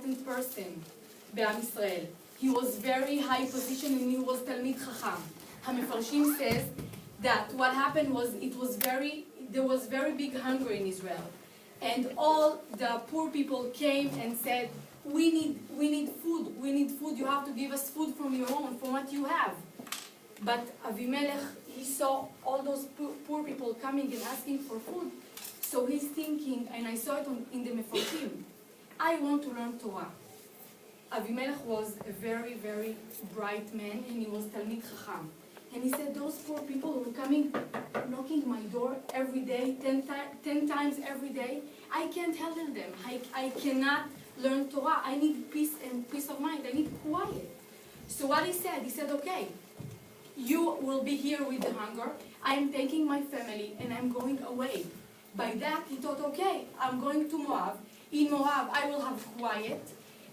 important person בעם ישראל. He was very high position and he was תלמיד חכם. המפרשים says that what happened was there was very big hunger in Israel. And all the poor people came and said, we need food, you have to give us food from your own, from what you have. But Avimelech, he saw all those poor people coming and asking for food. So he's thinking, and I saw it in the Mefarshim, I want to learn Torah. Avimelech was a very, very bright man, and he was Talmid Chacham. And he said, those poor people who are coming, knocking my door every day, 10 times every day, I can't handle them. I cannot learn Torah. I need peace and peace of mind. I need quiet. So what he said, okay, you will be here with the hunger. I'm taking my family and I'm going away. By that, he thought, okay, I'm going to Moab. In Moab, I will have quiet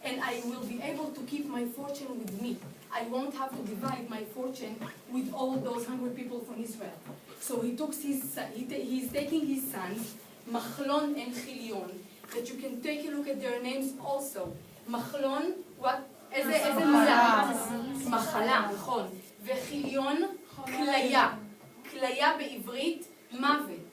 and I will be able to keep my fortune with me. I won't have to divide my fortune with all those hungry people from Israel. So he took he's taking his sons, Machlon and Chilion, that you can take a look at their names also. Machlon, what? איזה מילה? מחלה, נכון. וחיליון, כליה. כליה בעברית, מוות.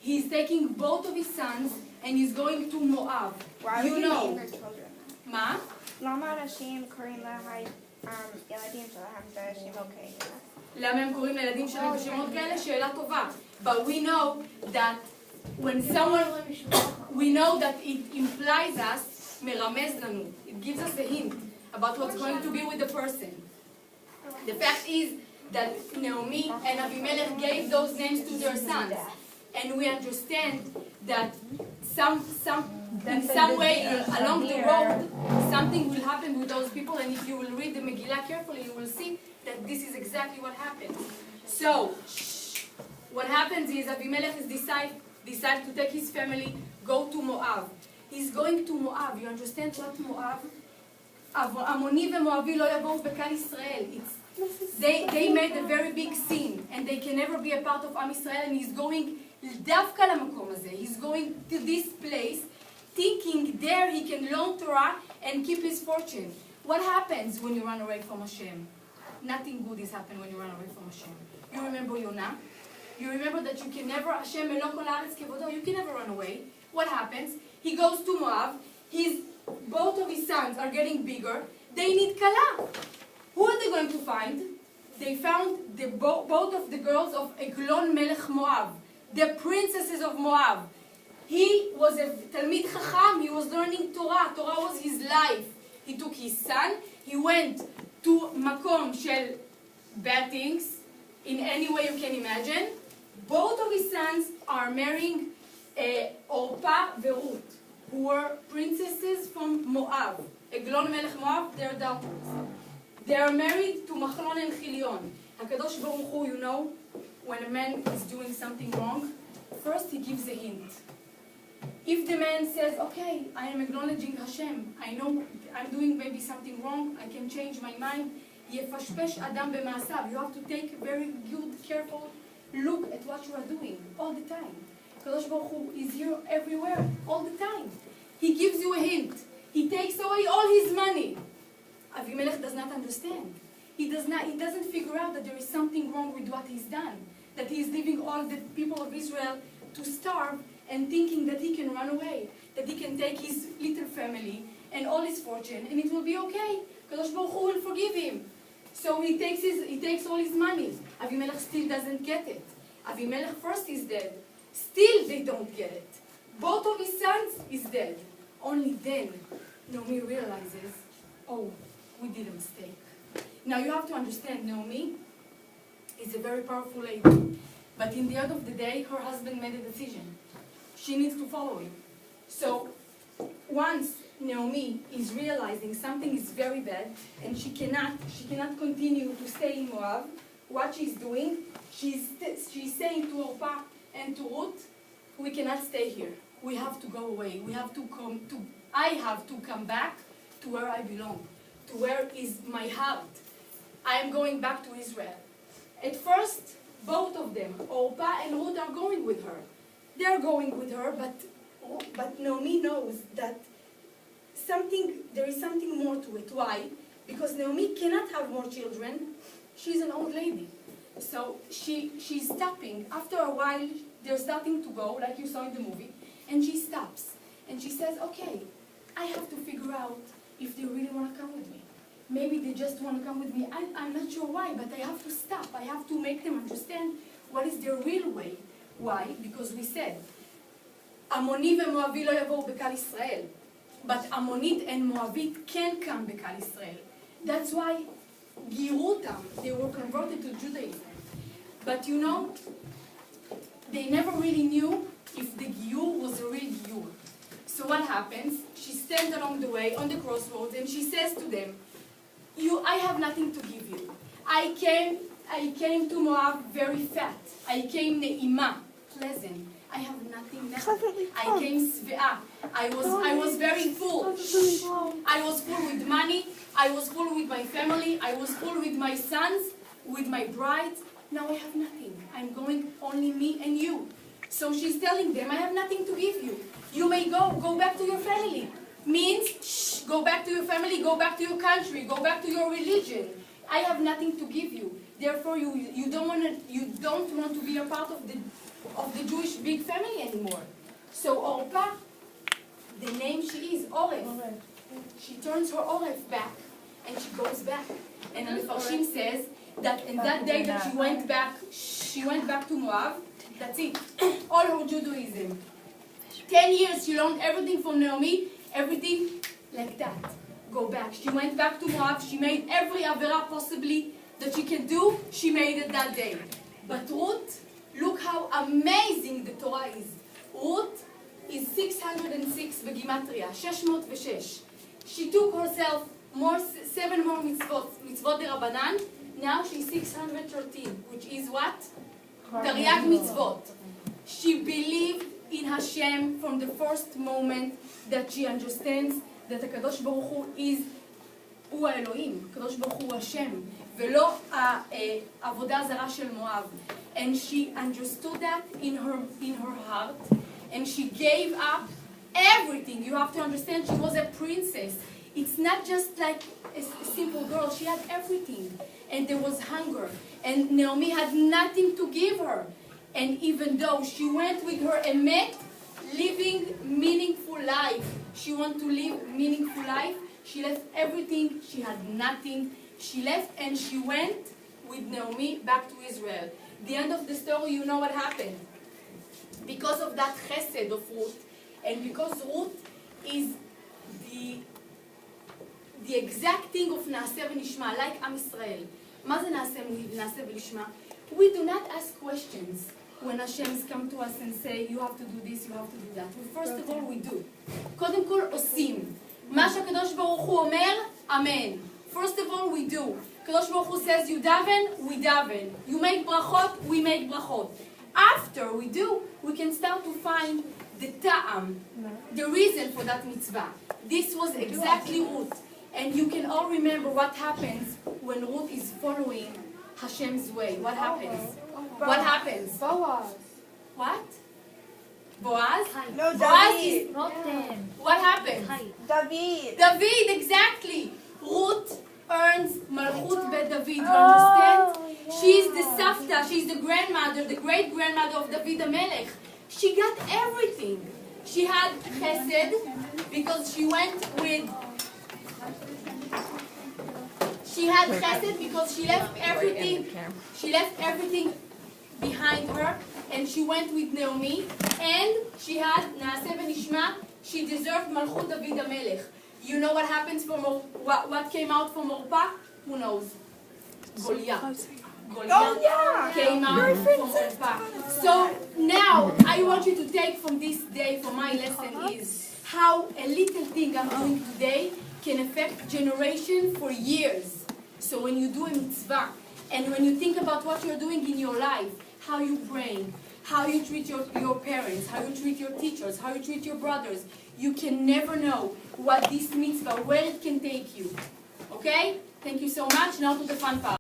He's taking both of his sons and he's going to Moab. Why would you name their children? מה? למה אנשים קוראים לילדים שלהם בשם אוקיי? למה הם קוראים לילדים שלהם בשמות כאלה? שאלה טובה. But we know that when someone, we know that it implies us, מרמז לנו. It gives us a hint about what's going to be with the person. The fact is that Naomi and Abimelech gave those names to their sons. And we understand that in some way along the road, something will happen with those people. And if you will read the Megillah carefully, you will see that this is exactly what happens. So, what happens is Abimelech decides to take his family, go to Moab. He's going to Moab. You understand what Moab? עמוני ומואבי לא יבואו בקהל ישראל. They made a very big sin, and they can never be a part of Am Yisrael, and he's going דווקא למקום הזה. He's going to this place, thinking there he can learn Torah and keep his fortune. What happens when you run away from Hashem? Nothing good is happening when you run away from Hashem. You remember Yonah? You remember that you can never, Hashem elok kol haaretz kevodo, you can never run away. What happens? He goes to Moab. Both of his sons are getting bigger. They need Kala. Who are they going to find? They found both of the girls of Eglon Melech Moab, the princesses of Moab. He was a Talmid Chacham. He was learning Torah. Torah was his life. He took his son. He went to Makom Shel bad things in any way you can imagine. Both of his sons are marrying Orpah and Ruth, who were princesses from Moab. Eglon Melech Moab, their daughters. They are married to Machlon and Chilion. HaKadosh Baruch Hu, you know, when a man is doing something wrong, first he gives a hint. If the man says, okay, I am acknowledging Hashem, I know I'm doing maybe something wrong, I can change my mind, יפשפש אדם במעשיו. You have to take a very good, careful look at what you are doing all the time. HaKadosh Baruch Hu is here everywhere, all the time. He gives you a hint. He takes away all his money. Avimelech does not understand. He doesn't figure out that there is something wrong with what he's done. That he is leaving all the people of Israel to starve and thinking that he can run away. That he can take his little family and all his fortune and it will be okay. Kadosh Baruch Hu will forgive him. So he takes all his money. Avimelech still doesn't get it. Avimelech first is dead. Still they don't get it. Both of his sons is dead. Only then Naomi realizes, oh, we did a mistake. Now you have to understand, Naomi is a very powerful lady. But in the end of the day, her husband made a decision. She needs to follow him. So once Naomi is realizing something is very bad and she cannot continue to stay in Moab, what she's doing, she's saying to Orpah and to Ruth, we cannot stay here. We have to go away. I have to come back to where I belong, to where is my heart. I am going back to Israel. At first, both of them, Orpah and Ruth, are going with her. They're going with her, but Naomi knows that there is something more to it. Why? Because Naomi cannot have more children. She's an old lady. So she's stopping. After a while, they're starting to go, like you saw in the movie, and she stops. And she says, okay, I have to figure out if they really want to come with me. Maybe they just want to come with me. I'm not sure why, but I have to stop. I have to make them understand what is their real way. Why? Because we said, עמוני ומואבי לא יבואו בקהל ישראל. But Ammonite and Moabite can come בקהל ישראל. That's why גירו אותם. They were converted to Judaism. But you know, they never really knew if the Giyur was a real Giyur. So what happens? She stands along the way on the crossroads and she says to them, I have nothing to give you. I came to Moab very fat. I came ne'ima, pleasant. I have nothing left. I came sve'a. I was very full. I was full with money. I was full with my family. I was full with my sons, with my brides. Now I have nothing. I'm going only me and you. So she's telling them, I have nothing to give you. You may go back to your family. Means, shh, go back to your family, go back to your country, go back to your religion. I have nothing to give you. Therefore, you don't want to be a part of the Jewish big family anymore. So Orpah, the name she is, Oref. She turns her Oref back, and she goes back. And the Mefarshim says that in that day that she went back to Moab. That's it. All her Judaism. 10 years she learned everything from Naomi, everything like that. Go back. She went back to Moab. She made every avera possibly that she can do. She made it that day. But Ruth, look how amazing the Torah is. Ruth is 606 begimatria, 606. She took herself 7 more mitzvot derabanan. Now she's 613, which is what? Tariag mitzvot. She believed in Hashem from the first moment that she understands that HaKadosh Baruch Hu is האלוהים, הקדוש ברוך הוא השם, ולא העבודה הזרה של מואב. And she understood that in her heart, and she gave up everything. You have to understand, she was a princess. It's not just like a simple girl. She had everything, and there was hunger, and Naomi had nothing to give her. And even though she went with her emet, living meaningful life, she wanted to live meaningful life, she left everything, she had nothing. She left and she went with Naomi back to Israel. The end of the story, you know what happened. Because of that chesed of Ruth, and because Ruth is the exact thing of נעשה ונשמע, like עם ישראל. מה זה נעשה ונשמע? We do not ask questions when Hashem come to us and say, you have to do this, you have to do that. First of all, we do. קודם כל, עושים. מה שהקדוש ברוך הוא אומר, אמן. First of all, we do. הקדוש ברוך הוא says, you daven, we daven. You make brachot, we make brachot. After we do, we can start to find the ta'am, the reason for that mitzvah. This was exactly Ruth. And you can all remember what happens when Ruth is following Hashem's way. What happens? What happens? Boaz. What? Boaz? No, Boaz David. is... What happens? David. David, exactly. Ruth earns Malchut Bet David. You understand? She's the Safta, she's the grandmother, the great-grandmother of David HaMelech. She got everything. She had chesed because she went with... She had chesed because she left everything. She left everything behind her, and she went with Naomi. And she had Naaseh v'Nishma. She deserved Malchut David HaMelech. You know what happens from what came out from Orpah? Who knows? Goliath. Goliath came out from Orpah. So now I want you to take from this day, from my lesson, is how a little thing I'm doing today can affect generation for years. So when you do a mitzvah, and when you think about what you're doing in your life, how you pray, how you treat your parents, how you treat your teachers, how you treat your brothers, you can never know what this mitzvah, where it can take you. Okay? Thank you so much. Now to the fun part.